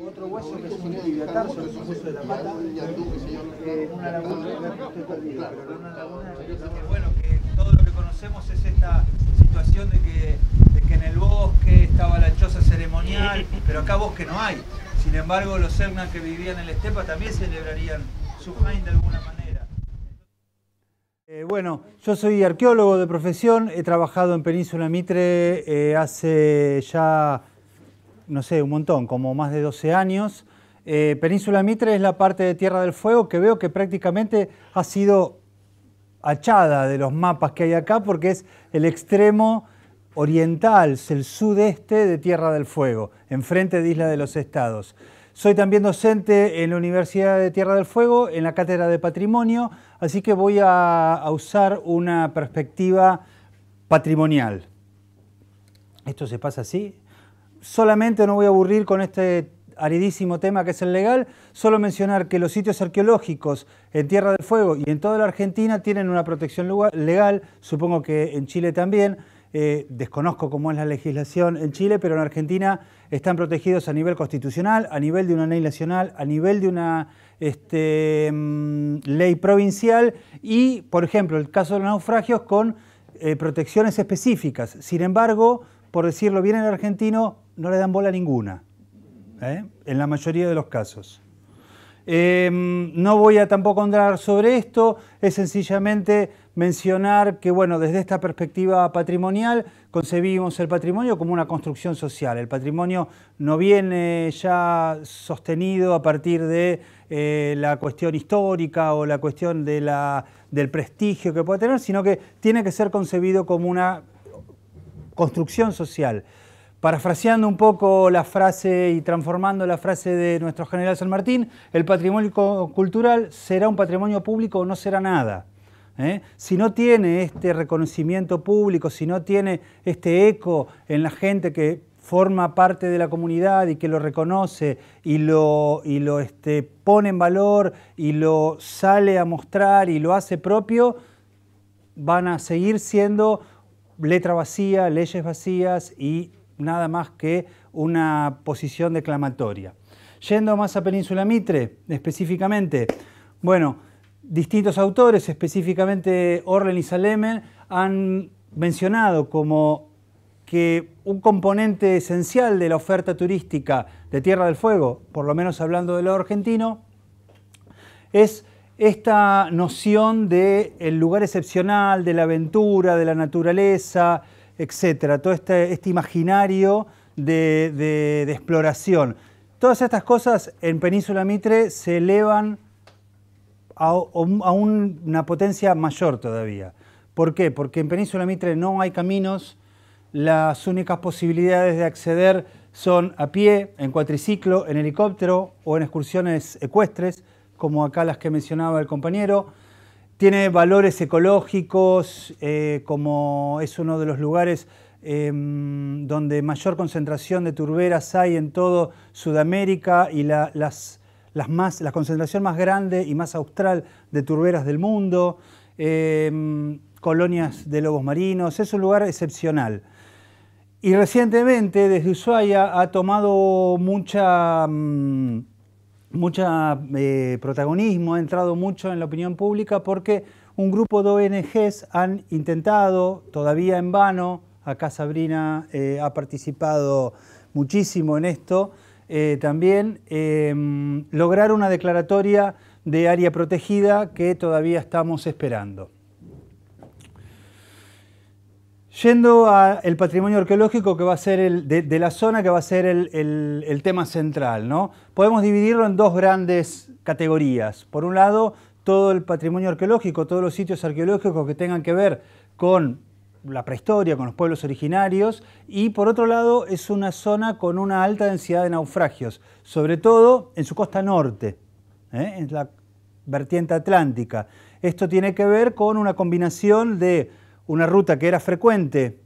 Otro hueso que es un libiatarso, que es un hueso de la pata, en una laguna, estoy perdido, pero en una laguna... Bueno, que todo lo que conocemos es esta situación de que en el bosque estaba la choza ceremonial, pero acá bosque no hay. Sin embargo, los Selknam que vivían en la estepa también celebrarían su Hain de alguna manera. Bueno, yo soy arqueólogo de profesión, he trabajado en Península Mitre hace ya, no sé, un montón, como más de 12 años. Península Mitre es la parte de Tierra del Fuego que veo que prácticamente ha sido achada de los mapas que hay acá porque es el extremo oriental, es el sudeste de Tierra del Fuego, enfrente de Isla de los Estados. Soy también docente en la Universidad de Tierra del Fuego, en la Cátedra de Patrimonio, así que voy a usar una perspectiva patrimonial. Esto se pasa así. Solamente no voy a aburrir con este aridísimo tema que es el legal, solo mencionar que los sitios arqueológicos en Tierra del Fuego y en toda la Argentina tienen una protección legal, supongo que en Chile también. Desconozco cómo es la legislación en Chile, pero en Argentina están protegidos a nivel constitucional, a nivel de una ley nacional, a nivel de una ley provincial y, por ejemplo, el caso de los naufragios con protecciones específicas. Sin embargo, por decirlo bien en argentino, no le dan bola ninguna, en la mayoría de los casos. No voy a tampoco andar sobre esto, es sencillamente mencionar que, bueno, desde esta perspectiva patrimonial concebimos el patrimonio como una construcción social. El patrimonio no viene ya sostenido a partir de la cuestión histórica o la cuestión del prestigio que puede tener, sino que tiene que ser concebido como una construcción social. Parafraseando un poco la frase y transformando la frase de nuestro general San Martín, el patrimonio cultural será un patrimonio público o no será nada. Si no tiene este reconocimiento público, si no tiene este eco en la gente que forma parte de la comunidad y que lo reconoce y lo pone en valor y lo sale a mostrar y lo hace propio, van a seguir siendo letra vacía, leyes vacías y nada más que una posición declamatoria. Yendo más a Península Mitre, específicamente, bueno, distintos autores, específicamente Orlen y Salemen, han mencionado como que un componente esencial de la oferta turística de Tierra del Fuego, por lo menos hablando de lo argentino, es esta noción del lugar excepcional, de la aventura, de la naturaleza, etcétera, todo este imaginario de exploración. Todas estas cosas en Península Mitre se elevan a una potencia mayor todavía. ¿Por qué? Porque en Península Mitre no hay caminos, las únicas posibilidades de acceder son a pie, en cuatriciclo, en helicóptero o en excursiones ecuestres, como acá las que mencionaba el compañero. Tiene valores ecológicos, como es uno de los lugares donde mayor concentración de turberas hay en todo Sudamérica y la concentración más grande y más austral de turberas del mundo, colonias de lobos marinos, es un lugar excepcional. Y recientemente desde Ushuaia ha tomado mucha protagonismo, ha entrado mucho en la opinión pública porque un grupo de ONGs han intentado, todavía en vano, acá Sabrina ha participado muchísimo en esto, también lograr una declaratoria de área protegida que todavía estamos esperando. Yendo al patrimonio arqueológico que va a ser de la zona, que va a ser el tema central, ¿no? Podemos dividirlo en dos grandes categorías. Por un lado, todo el patrimonio arqueológico, todos los sitios arqueológicos que tengan que ver con la prehistoria, con los pueblos originarios, y por otro lado es una zona con una alta densidad de naufragios, sobre todo en su costa norte, en la vertiente atlántica. Esto tiene que ver con una combinación de una ruta que era frecuente,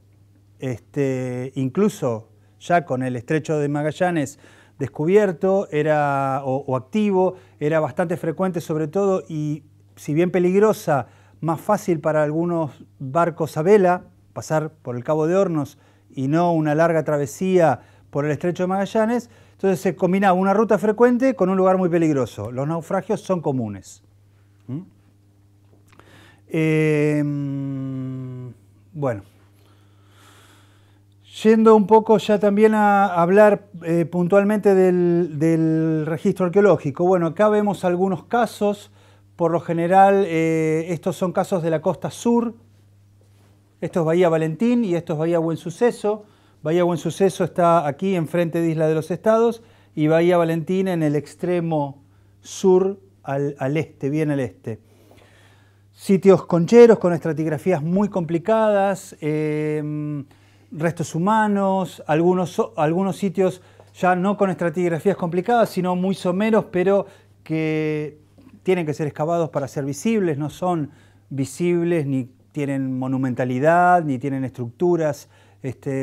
incluso ya con el estrecho de Magallanes descubierto o activo, era bastante frecuente sobre todo y si bien peligrosa, más fácil para algunos barcos a vela, pasar por el Cabo de Hornos y no una larga travesía por el estrecho de Magallanes, Entonces se combinaba una ruta frecuente con un lugar muy peligroso. Los naufragios son comunes. Bueno, yendo un poco ya también a hablar puntualmente del registro arqueológico. Bueno, acá vemos algunos casos. Por lo general, estos son casos de la costa sur. Esto es Bahía Valentín y esto es Bahía Buen Suceso. Bahía Buen Suceso está aquí enfrente de Isla de los Estados y Bahía Valentín en el extremo sur al este, bien al este. Sitios concheros con estratigrafías muy complicadas, restos humanos, algunos sitios ya no con estratigrafías complicadas, sino muy someros, pero que tienen que ser excavados para ser visibles, no son visibles, ni tienen monumentalidad, ni tienen estructuras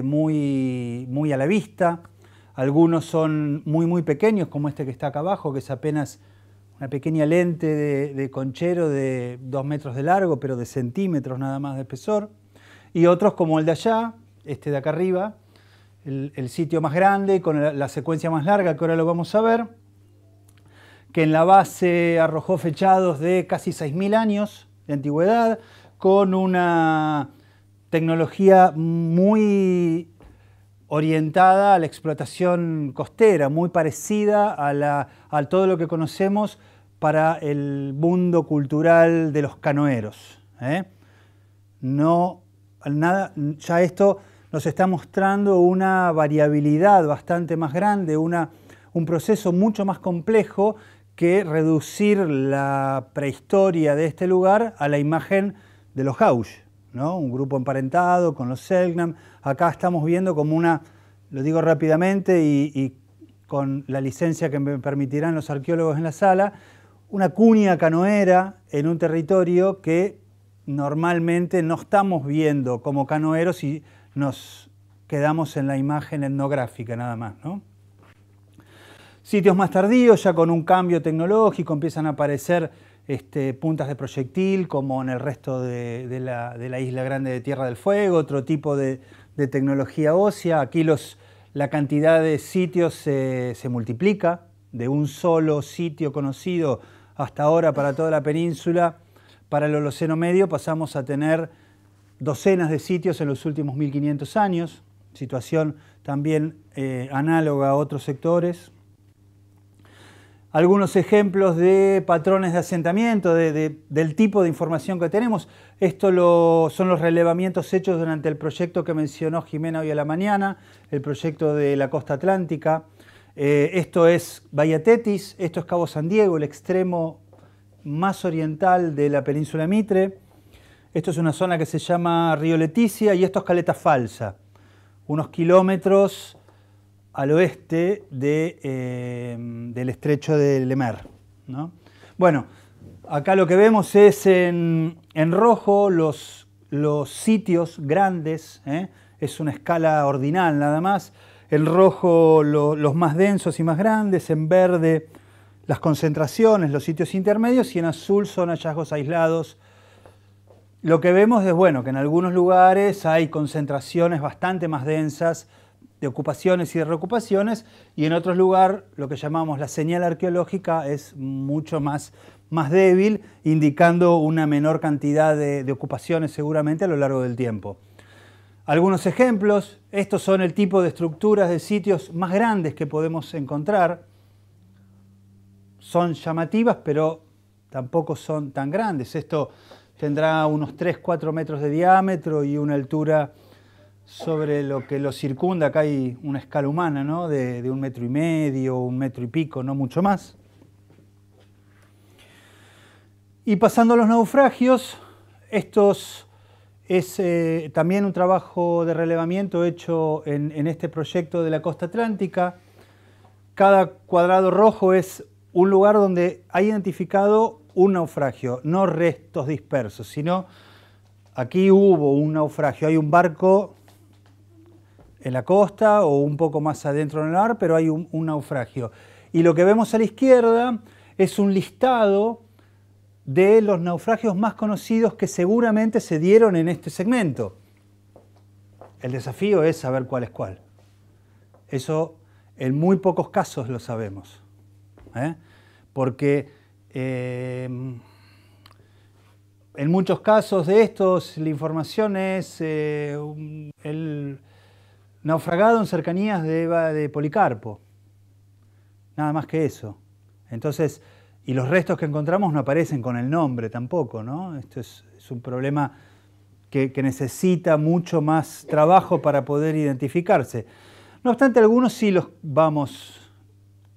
muy a la vista. Algunos son muy pequeños, como este que está acá abajo, que es apenas una pequeña lente de conchero de 2 metros de largo, pero de centímetros nada más de espesor. Y otros como el de allá, este de acá arriba, el sitio más grande, con la secuencia más larga, que ahora lo vamos a ver, que en la base arrojó fechados de casi 6.000 años de antigüedad, con una tecnología muy orientada a la explotación costera, muy parecida a todo lo que conocemos para el mundo cultural de los canoeros. Ya esto nos está mostrando una variabilidad bastante más grande, un proceso mucho más complejo que reducir la prehistoria de este lugar a la imagen de los Haush, ¿no? Un grupo emparentado con los Selknam. Acá estamos viendo como lo digo rápidamente y con la licencia que me permitirán los arqueólogos en la sala, una cuña canoera en un territorio que normalmente no estamos viendo como canoeros y nos quedamos en la imagen etnográfica nada más, ¿no? Sitios más tardíos, ya con un cambio tecnológico, empiezan a aparecer puntas de proyectil, como en el resto de la Isla Grande de Tierra del Fuego, otro tipo de tecnología ósea. Aquí la cantidad de sitios se multiplica, de un solo sitio conocido hasta ahora para toda la península. Para el Holoceno Medio pasamos a tener docenas de sitios en los últimos 1500 años, situación también análoga a otros sectores. Algunos ejemplos de patrones de asentamiento, del tipo de información que tenemos. Esto son los relevamientos hechos durante el proyecto que mencionó Jimena hoy a la mañana, el proyecto de la costa atlántica. Esto es Bahía Tetis, esto es Cabo San Diego, el extremo más oriental de la península Mitre. Esto es una zona que se llama Río Leticia y esto es Caleta Falsa, unos kilómetros al oeste del estrecho de Le Maire, ¿no? Bueno, acá lo que vemos es en rojo los sitios grandes, es una escala ordinal nada más. En rojo los más densos y más grandes, en verde las concentraciones, los sitios intermedios y en azul son hallazgos aislados. Lo que vemos es que en algunos lugares hay concentraciones bastante más densas de ocupaciones y de reocupaciones, y en otros lugares lo que llamamos la señal arqueológica es mucho más débil, indicando una menor cantidad de ocupaciones seguramente a lo largo del tiempo. Algunos ejemplos, estos son el tipo de estructuras de sitios más grandes que podemos encontrar. Son llamativas, pero tampoco son tan grandes. Esto tendrá unos 3-4 metros de diámetro y una altura sobre lo que lo circunda. Acá hay una escala humana, ¿no? de 1,5 metros, 1 metro y pico, no mucho más. Y pasando a los naufragios, estos es también un trabajo de relevamiento hecho en este proyecto de la costa atlántica. Cada cuadrado rojo es un lugar donde hay identificado un naufragio, no restos dispersos, sino aquí hubo un naufragio, hay un barco en la costa o un poco más adentro en el mar, pero hay un naufragio. Y lo que vemos a la izquierda es un listado de los naufragios más conocidos que seguramente se dieron en este segmento. El desafío es saber cuál es cuál. Eso en muy pocos casos lo sabemos, porque en muchos casos de estos la información es el naufragado en cercanías de Policarpo, nada más que eso. Entonces, y los restos que encontramos no aparecen con el nombre tampoco, ¿no? Esto es un problema que necesita mucho más trabajo para poder identificarse. No obstante, algunos sí los vamos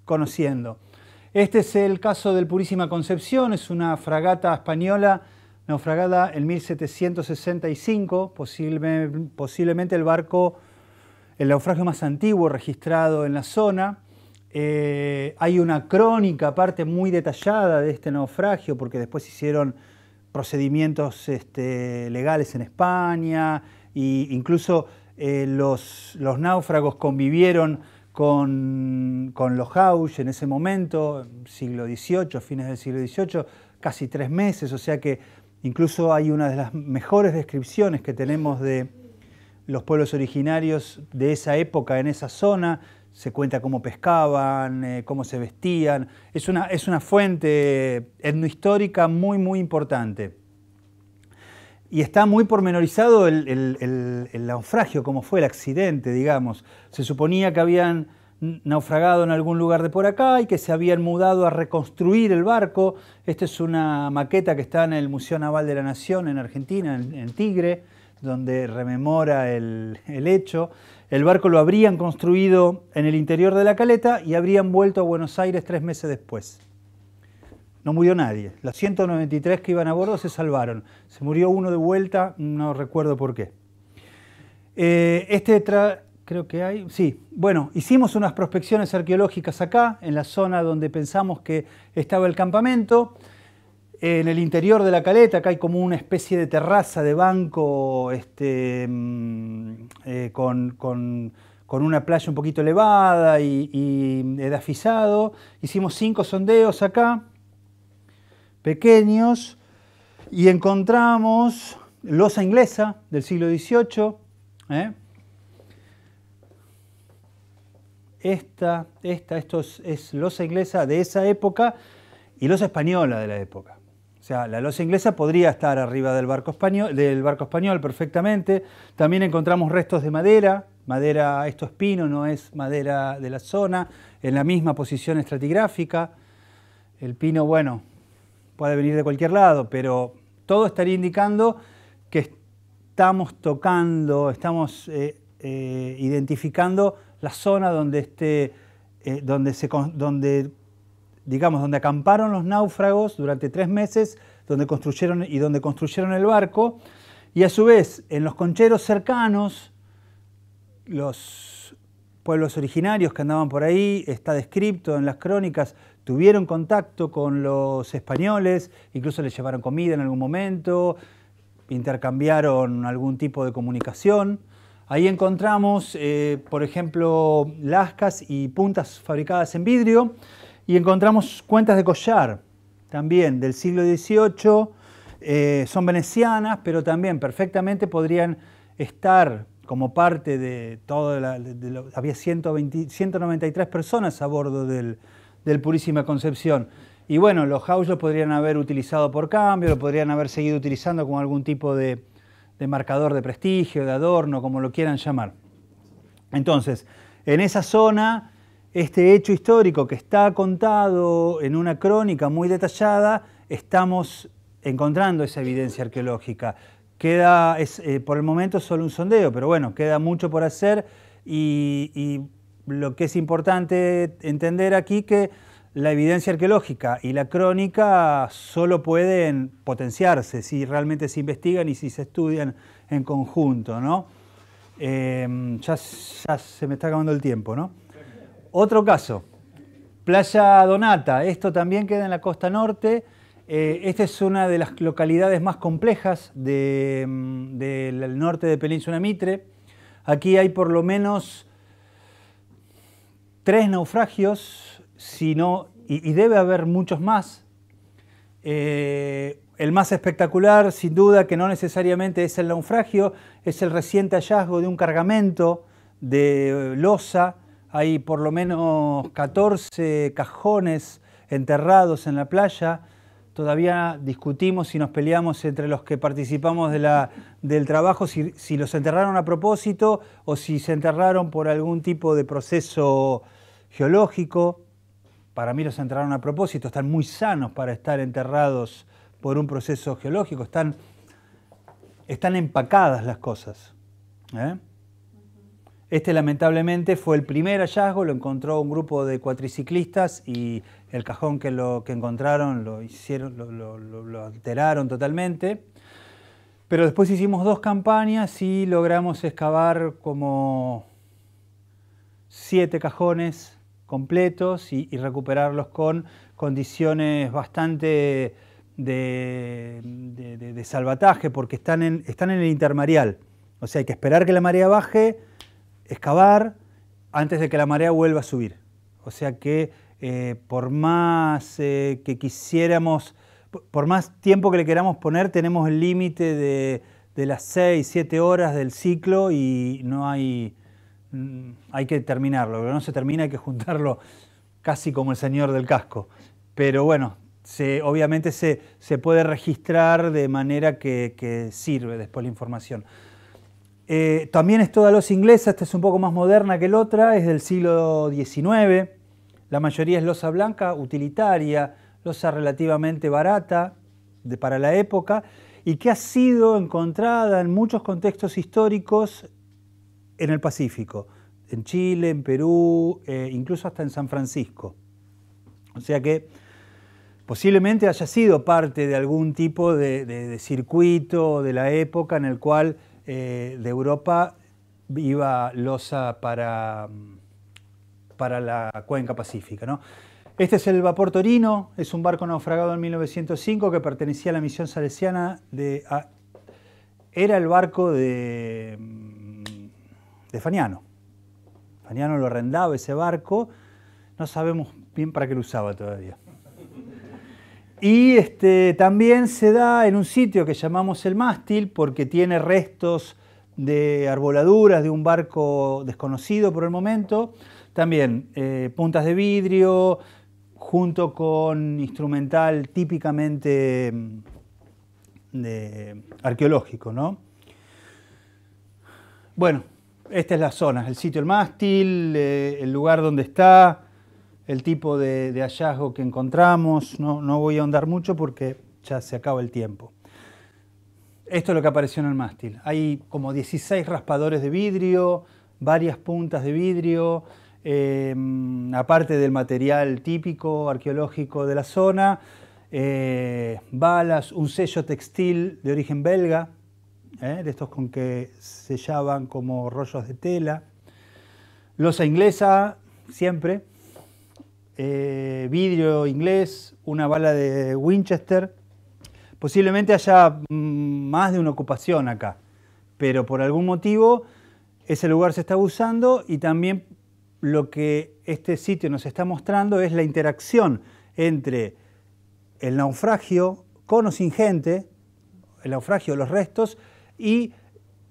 conociendo. Este es el caso del Purísima Concepción, es una fragata española naufragada en 1765, posiblemente el naufragio más antiguo registrado en la zona. Hay una crónica aparte muy detallada de este naufragio, porque después hicieron procedimientos legales en España, e incluso los náufragos convivieron con los Hauge en ese momento, siglo XVIII, fines del siglo XVIII, casi 3 meses, o sea que incluso hay una de las mejores descripciones que tenemos de los pueblos originarios de esa época en esa zona. Se cuenta cómo pescaban, cómo se vestían. Es una fuente etnohistórica muy, muy importante. Y está muy pormenorizado el naufragio, cómo fue el accidente, digamos. Se suponía que habían naufragado en algún lugar de por acá y que se habían mudado a reconstruir el barco. Esta es una maqueta que está en el Museo Naval de la Nación en Argentina, en Tigre, donde rememora el hecho. El barco lo habrían construido en el interior de la caleta y habrían vuelto a Buenos Aires 3 meses después. No murió nadie. Los 193 que iban a bordo se salvaron. Se murió uno de vuelta, no recuerdo por qué. Creo que hay... Sí, bueno, hicimos unas prospecciones arqueológicas acá, en la zona donde pensamos que estaba el campamento. En el interior de la caleta, acá hay como una especie de terraza de banco con una playa un poquito elevada y edafizado. Hicimos 5 sondeos acá, pequeños, y encontramos losa inglesa del siglo XVIII. Esto es losa inglesa de esa época y losa española de la época. O sea, la losa inglesa podría estar arriba del barco español perfectamente. También encontramos restos de madera. Esto es pino, no es madera de la zona, en la misma posición estratigráfica. El pino, bueno, puede venir de cualquier lado, pero todo estaría indicando que estamos identificando la zona donde acamparon los náufragos durante 3 meses, donde construyeron el barco, y a su vez en los concheros cercanos, los pueblos originarios que andaban por ahí, está descrito en las crónicas, tuvieron contacto con los españoles, incluso les llevaron comida en algún momento, intercambiaron algún tipo de comunicación. Ahí encontramos, por ejemplo, lascas y puntas fabricadas en vidrio, y encontramos cuentas de collar, también del siglo XVIII, son venecianas, pero también perfectamente podrían estar como parte de todo, había 193 personas a bordo del Purísima Concepción. Y bueno, los Hauge lo podrían haber utilizado por cambio, lo podrían haber seguido utilizando como algún tipo de marcador de prestigio, de adorno, como lo quieran llamar. Entonces, en esa zona, este hecho histórico que está contado en una crónica muy detallada, estamos encontrando esa evidencia arqueológica. Queda, por el momento, solo un sondeo, pero bueno, queda mucho por hacer y lo que es importante entender aquí que la evidencia arqueológica y la crónica solo pueden potenciarse si realmente se investigan y si se estudian en conjunto, ¿no? Ya se me está acabando el tiempo, ¿no? Otro caso, Playa Donata, esto también queda en la costa norte. Esta es una de las localidades más complejas del norte de Península Mitre. Aquí hay por lo menos 3 naufragios, y debe haber muchos más. El más espectacular, sin duda, que no necesariamente es el naufragio, es el reciente hallazgo de un cargamento de losa Hay por lo menos 14 cajones enterrados en la playa. Todavía discutimos y nos peleamos entre los que participamos del trabajo si los enterraron a propósito o si se enterraron por algún tipo de proceso geológico. Para mí los enterraron a propósito, están muy sanos para estar enterrados por un proceso geológico, están empacadas las cosas. Este lamentablemente fue el primer hallazgo, lo encontró un grupo de cuatriciclistas y el cajón que encontraron lo alteraron totalmente. Pero después hicimos 2 campañas y logramos excavar como 7 cajones completos y recuperarlos con condiciones bastante de salvataje, porque están en el intermareal. O sea, hay que esperar que la marea baje, excavar antes de que la marea vuelva a subir. O sea que por más que quisiéramos, por más tiempo que le queramos poner, tenemos el límite de las 6, 7 horas del ciclo y no hay que terminarlo. Lo que no se termina hay que juntarlo casi como el señor del casco. Pero bueno, obviamente se puede registrar de manera que sirve después la información. También es toda losa inglesa, esta es un poco más moderna que la otra, es del siglo XIX. La mayoría es losa blanca, utilitaria, losa relativamente barata para la época y que ha sido encontrada en muchos contextos históricos en el Pacífico, en Chile, en Perú, incluso hasta en San Francisco. O sea que posiblemente haya sido parte de algún tipo de circuito de la época en el cual de Europa iba losa para la cuenca pacífica, ¿no? Este es el vapor Torino, es un barco naufragado en 1905 que pertenecía a la misión salesiana era el barco de Faniano. Faniano lo arrendaba ese barco, no sabemos bien para qué lo usaba todavía. Y también se da en un sitio que llamamos el mástil porque tiene restos de arboladuras de un barco desconocido por el momento. También puntas de vidrio junto con instrumental típicamente arqueológico, ¿no? Bueno, esta es la zona, el sitio del mástil, el lugar donde está, el tipo de hallazgo que encontramos. No voy a ahondar mucho porque ya se acaba el tiempo. Esto es lo que apareció en el mástil. Hay como 16 raspadores de vidrio, varias puntas de vidrio, aparte del material típico arqueológico de la zona, balas, un sello textil de origen belga, de estos con que sellaban como rollos de tela, losa inglesa, siempre, vidrio inglés, una bala de Winchester. Posiblemente haya más de una ocupación acá, pero por algún motivo ese lugar se está usando y también lo que este sitio nos está mostrando es la interacción entre el naufragio con o sin gente, el naufragio, los restos, y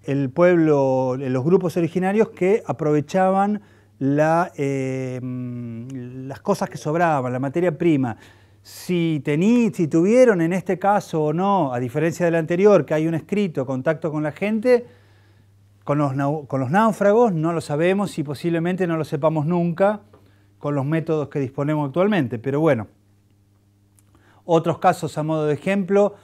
el pueblo, los grupos originarios que aprovechaban las cosas que sobraban, la materia prima. Si tuvieron en este caso o no, a diferencia del anterior, que hay un escrito contacto con la gente, con los náufragos no lo sabemos y posiblemente no lo sepamos nunca con los métodos que disponemos actualmente. Pero bueno, otros casos a modo de ejemplo,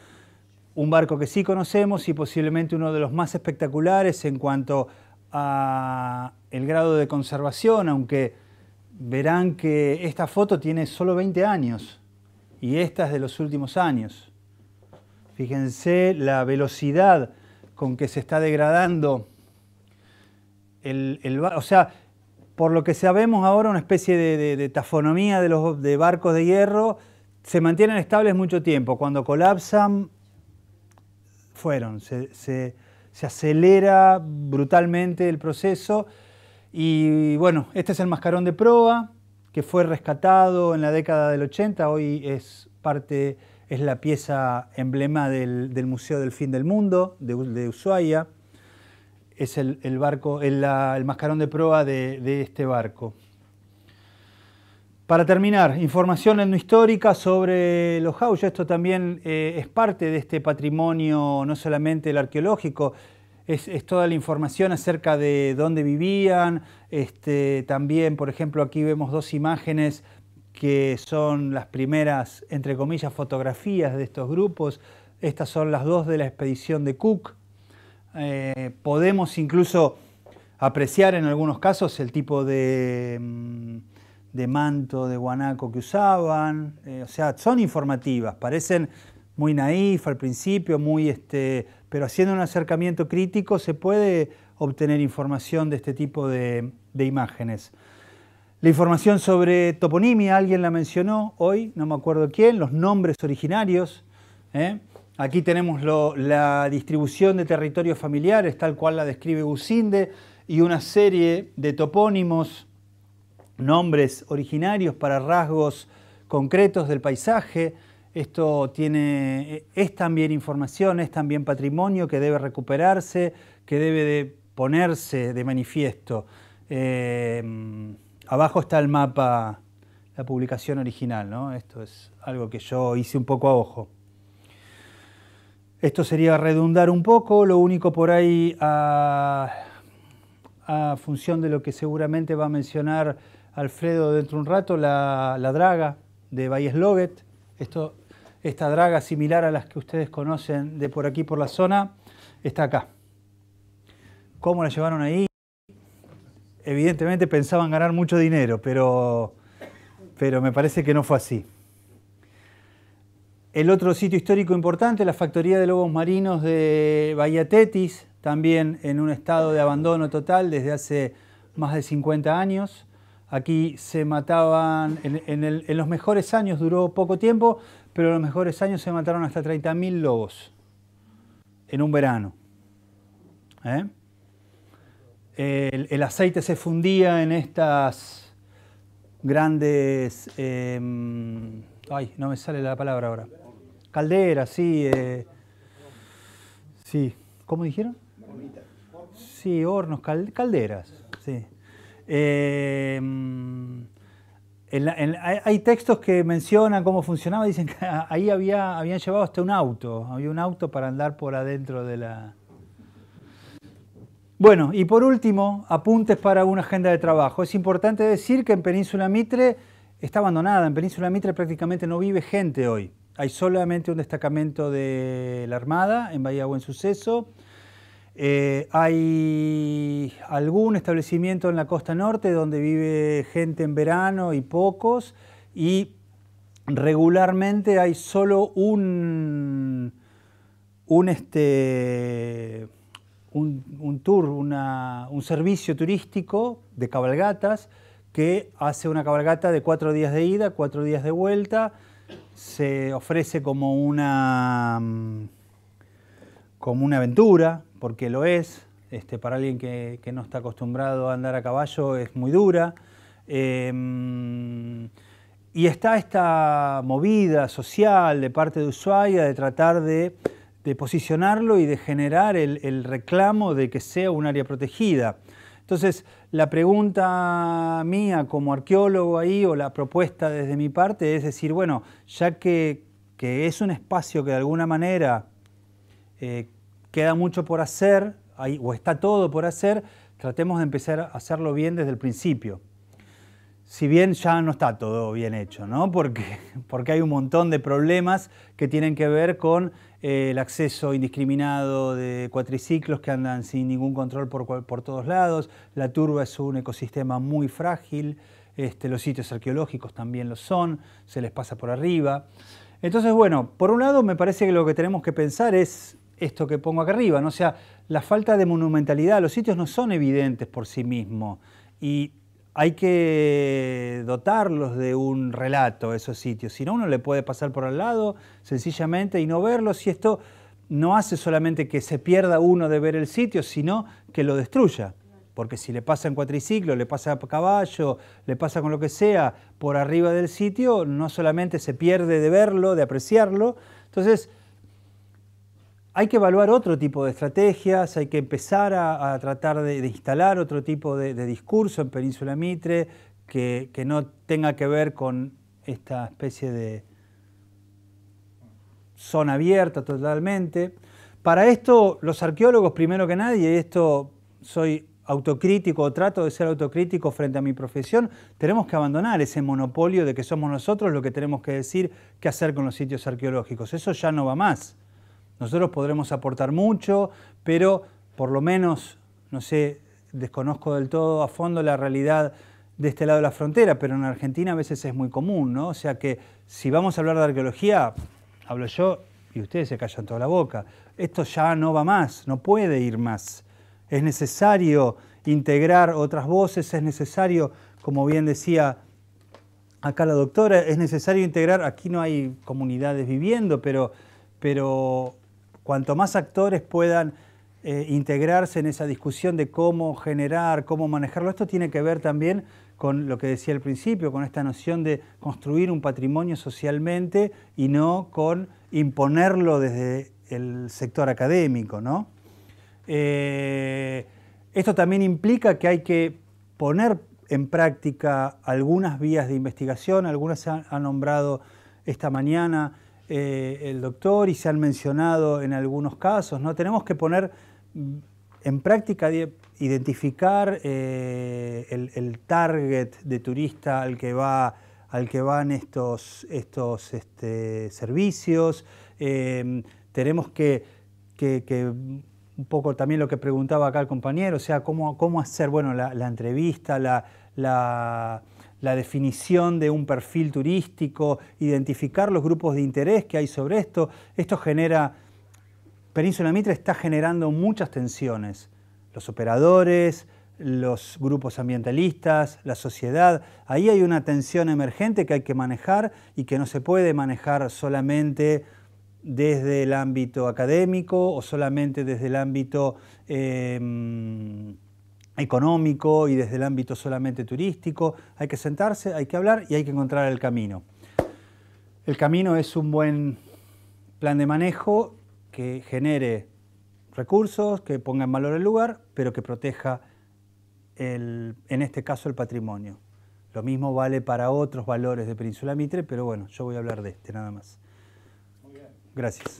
un barco que sí conocemos y posiblemente uno de los más espectaculares en cuanto a el grado de conservación, aunque verán que esta foto tiene solo 20 años y esta es de los últimos años. Fíjense la velocidad con que se está degradando o sea, por lo que sabemos ahora, una especie de tafonomía de barcos de hierro, se mantienen estables mucho tiempo. Cuando colapsan, se acelera brutalmente el proceso. Y bueno, este es el mascarón de proa, que fue rescatado en la década del 80, hoy es la pieza emblema del Museo del Fin del Mundo de Ushuaia. Es el mascarón de proa de este barco. Para terminar, información etnohistórica sobre los Jauja. Esto también es parte de este patrimonio, no solamente el arqueológico, es toda la información acerca de dónde vivían. También, por ejemplo, aquí vemos dos imágenes que son las primeras, entre comillas, fotografías de estos grupos. Estas son las dos de la expedición de Cook. Podemos incluso apreciar en algunos casos el tipo de manto, de guanaco que usaban. O sea, son informativas, parecen muy naif al principio, pero haciendo un acercamiento crítico se puede obtener información de este tipo de imágenes. La información sobre toponimia, alguien la mencionó hoy, no me acuerdo quién, los nombres originarios. Aquí tenemos la distribución de territorios familiares, tal cual la describe Gusinde, y una serie de topónimos, nombres originarios para rasgos concretos del paisaje. Esto es también información, es también patrimonio que debe recuperarse, que debe de ponerse de manifiesto. Abajo está el mapa, la publicación original, ¿no? Esto es algo que yo hice un poco a ojo. Esto sería redundar un poco, lo único por ahí a función de lo que seguramente va a mencionar Alfredo dentro de un rato, la draga de Bayesloget. Esta draga similar a las que ustedes conocen de por aquí por la zona, está acá. ¿Cómo la llevaron ahí? Evidentemente pensaban ganar mucho dinero, pero me parece que no fue así. El otro sitio histórico importante, la factoría de lobos marinos de Bahía Tetis, también en un estado de abandono total desde hace más de 50 años. Aquí se mataban, en los mejores años duró poco tiempo, pero en los mejores años se mataron hasta 30.000 lobos en un verano. El aceite se fundía en estas grandes, no me sale la palabra ahora, calderas, sí, sí, ¿cómo dijeron? Sí, hornos, calderas, sí. Hay textos que mencionan cómo funcionaba, dicen que ahí habían llevado hasta un auto, había un auto para andar por adentro de la... Bueno, y por último, apuntes para una agenda de trabajo. Es importante decir que en Península Mitre está abandonada, en Península Mitre prácticamente no vive gente hoy. Hay solamente un destacamento de la Armada en Bahía Buen Suceso. Hay algún establecimiento en la costa norte donde vive gente en verano y pocos, y regularmente hay solo un tour, un servicio turístico de cabalgatas que hace una cabalgata de 4 días de ida, 4 días de vuelta. Se ofrece como una aventura, porque lo es. Para alguien que no está acostumbrado a andar a caballo es muy dura. Y está esta movida social de parte de Ushuaia de tratar de posicionarlo y de generar el reclamo de que sea un área protegida. Entonces, la pregunta mía como arqueólogo ahí, o la propuesta desde mi parte, es decir, bueno, ya que es un espacio que de alguna manera queda mucho por hacer, o está todo por hacer, tratemos de empezar a hacerlo bien desde el principio. Si bien ya no está todo bien hecho, ¿no? Porque hay un montón de problemas que tienen que ver con el acceso indiscriminado de cuatriciclos que andan sin ningún control por todos lados. La turba es un ecosistema muy frágil, los sitios arqueológicos también lo son, se les pasa por arriba. Entonces, bueno, por un lado me parece que lo que tenemos que pensar es esto que pongo acá arriba, ¿no? O sea, la falta de monumentalidad. Los sitios no son evidentes por sí mismos y hay que dotarlos de un relato, esos sitios. Si no, uno le puede pasar por al lado sencillamente y no verlos, y esto no hace solamente que se pierda uno de ver el sitio, sino que lo destruya. Porque si le pasa en cuatriciclo, le pasa a caballo, le pasa con lo que sea por arriba del sitio, no solamente se pierde de verlo, de apreciarlo. Entonces, hay que evaluar otro tipo de estrategias, hay que empezar a tratar de instalar otro tipo de discurso en Península Mitre que no tenga que ver con esta especie de zona abierta totalmente. Para esto, los arqueólogos, primero que nadie, y esto soy autocrítico o trato de ser autocrítico frente a mi profesión, tenemos que abandonar ese monopolio de que somos nosotros lo que tenemos que decir qué hacer con los sitios arqueológicos. Eso ya no va más. Nosotros podremos aportar mucho, pero por lo menos, no sé, desconozco del todo a fondo la realidad de este lado de la frontera, pero en Argentina a veces es muy común, ¿no? O sea que si vamos a hablar de arqueología, hablo yo y ustedes se callan toda la boca. Esto ya no va más, no puede ir más. Es necesario integrar otras voces, es necesario, como bien decía acá la doctora, es necesario integrar, aquí no hay comunidades viviendo, pero cuanto más actores puedan integrarse en esa discusión de cómo generar, cómo manejarlo, esto tiene que ver también con lo que decía al principio, con esta noción de construir un patrimonio socialmente y no con imponerlo desde el sector académico, ¿no? Esto también implica que hay que poner en práctica algunas vías de investigación, algunas se han nombrado esta mañana el doctor y se han mencionado en algunos casos, ¿no? Tenemos que poner en práctica, identificar el target de turista al que van estos servicios. Tenemos que un poco también lo que preguntaba acá el compañero, o sea, cómo hacer, bueno, la entrevista, la definición de un perfil turístico, identificar los grupos de interés que hay sobre esto. Esto genera, Península Mitre está generando muchas tensiones. Los operadores, los grupos ambientalistas, la sociedad. Ahí hay una tensión emergente que hay que manejar y que no se puede manejar solamente desde el ámbito académico o solamente desde el ámbito económico y desde el ámbito solamente turístico. Hay que sentarse, hay que hablar y hay que encontrar el camino. El camino es un buen plan de manejo que genere recursos, que ponga en valor el lugar, pero que proteja, en este caso, el patrimonio. Lo mismo vale para otros valores de Península Mitre, pero bueno, yo voy a hablar de este nada más. Muy bien. Gracias.